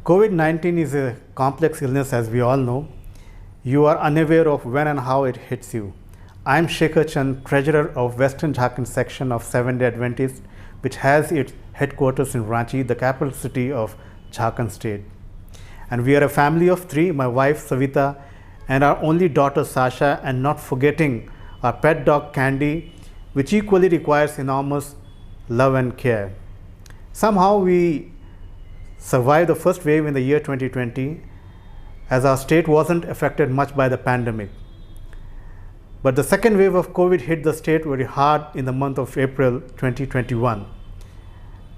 COVID-19 is a complex illness, as we all know. You are unaware of when and how it hits you. I am Shekhar, treasurer of Western Jharkhand section of Seventh-day Adventist, which has its headquarters in Ranchi, the capital city of Jharkhand state. And we are a family of three, my wife Savita and our only daughter Sasha, and not forgetting our pet dog Candy, which equally requires enormous love and care. Somehow we survived the first wave in the year 2020, as our state wasn't affected much by the pandemic. But the second wave of COVID hit the state very hard in the month of April 2021.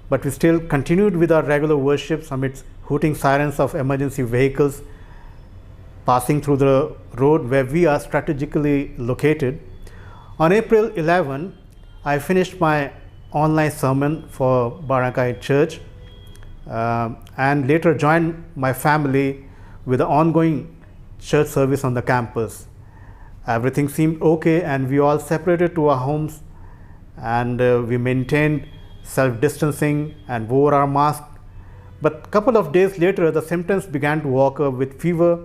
But we still continued with our regular worships amidst hooting sirens of emergency vehicles passing through the road where we are strategically located. On April 11, I finished my online sermon for Barakai Church and later joined my family with the ongoing church service on the campus. Everything seemed okay, and we all separated to our homes, and we maintained self-distancing and wore our mask. But a couple of days later, the symptoms began to occur with fever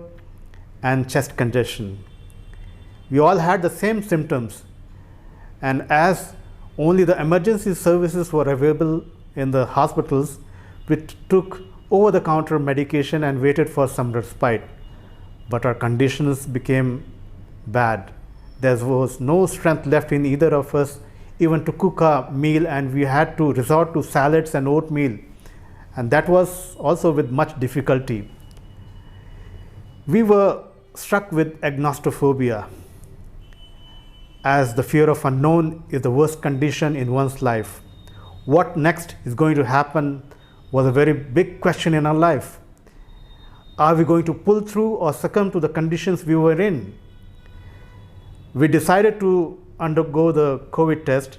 and chest congestion. We all had the same symptoms, and as only the emergency services were available in the hospitals, we took over-the-counter medication and waited for some respite. But our conditions became bad. There was no strength left in either of us even to cook a meal, and we had to resort to salads and oatmeal, and that was also with much difficulty. We were struck with agnostophobia, as the fear of unknown is the worst condition in one's life. What next is going to happen was a very big question in our life. Are we going to pull through or succumb to the conditions we were in? We decided to undergo the COVID test,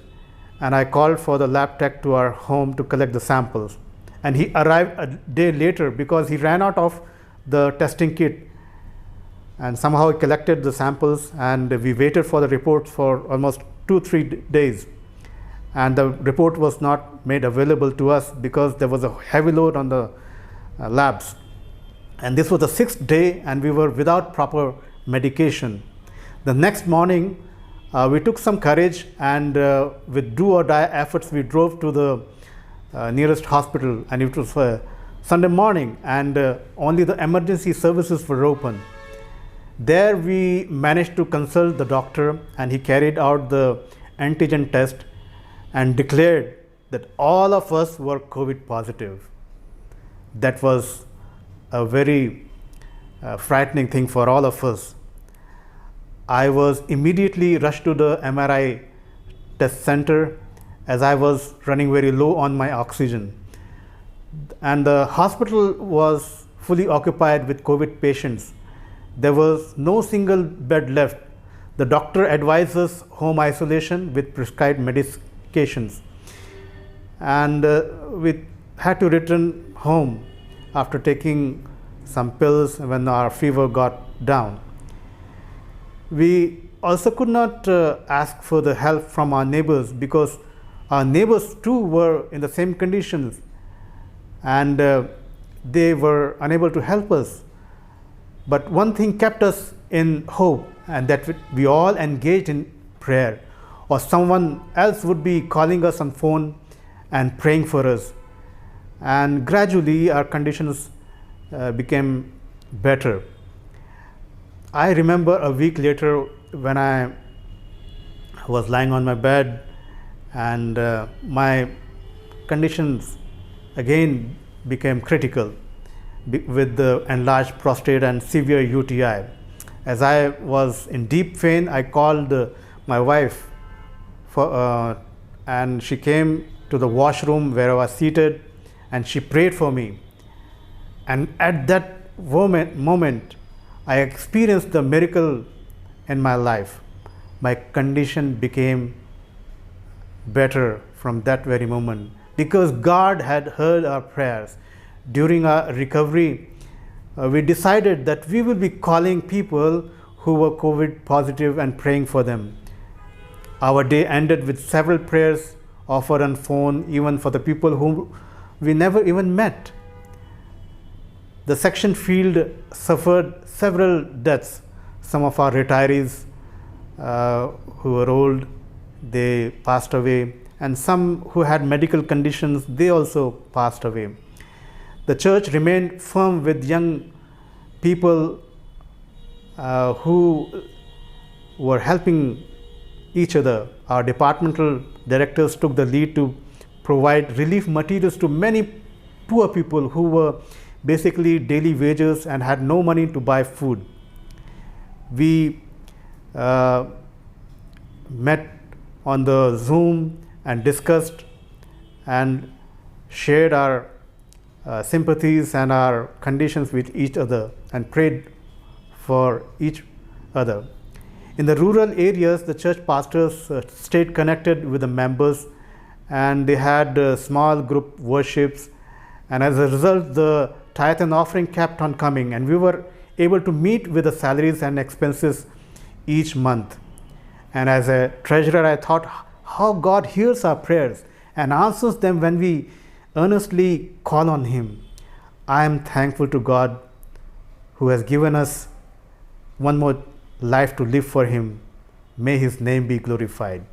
and I called for the lab tech to our home to collect the samples. And he arrived a day later because he ran out of the testing kit. And somehow he collected the samples, and we waited for the reports for almost 2-3 days. And the report was not made available to us because there was a heavy load on the labs. And this was the 6th day, and we were without proper medication. The next morning, we took some courage, and with do or die efforts, we drove to the nearest hospital, and it was Sunday morning, and only the emergency services were open. There we managed to consult the doctor, and he carried out the antigen test and declared that all of us were COVID positive. That was a very frightening thing for all of us. I was immediately rushed to the MRI test center, as I was running very low on my oxygen. And the hospital was fully occupied with COVID patients. There was no single bed left. The doctor advised us home isolation with prescribed medications. And we had to return home after taking some pills when our fever got down. We also could not ask for the help from our neighbors, because our neighbors too were in the same conditions, and they were unable to help us. But one thing kept us in hope, and that we all engaged in prayer, or someone else would be calling us on phone and praying for us. And gradually our conditions became better. I remember a week later when I was lying on my bed, and my conditions again became critical with the enlarged prostate and severe UTI. As I was in deep pain, I called my wife and she came to the washroom where I was seated, and she prayed for me. And at that moment, I experienced the miracle in my life. My condition became better from that very moment, because God had heard our prayers. During our recovery, we decided that we will be calling people who were COVID positive and praying for them. Our day ended with several prayers offered on phone, even for the people whom we never even met. The section field suffered several deaths. Some of our retirees who were old, they passed away, and some who had medical conditions, they also passed away. The church remained firm with young people who were helping each other. Our departmental directors took the lead to provide relief materials to many poor people who were basically daily wages and had no money to buy food. We met on the Zoom and discussed and shared our sympathies and our conditions with each other and prayed for each other. In the rural areas, the church pastors stayed connected with the members, and they had small group worships, and as a result the tithe and offering kept on coming, and we were able to meet with the salaries and expenses each month. And as a treasurer, I thought how God hears our prayers and answers them when we earnestly call on Him. I am thankful to God who has given us one more life to live for Him. May His name be glorified.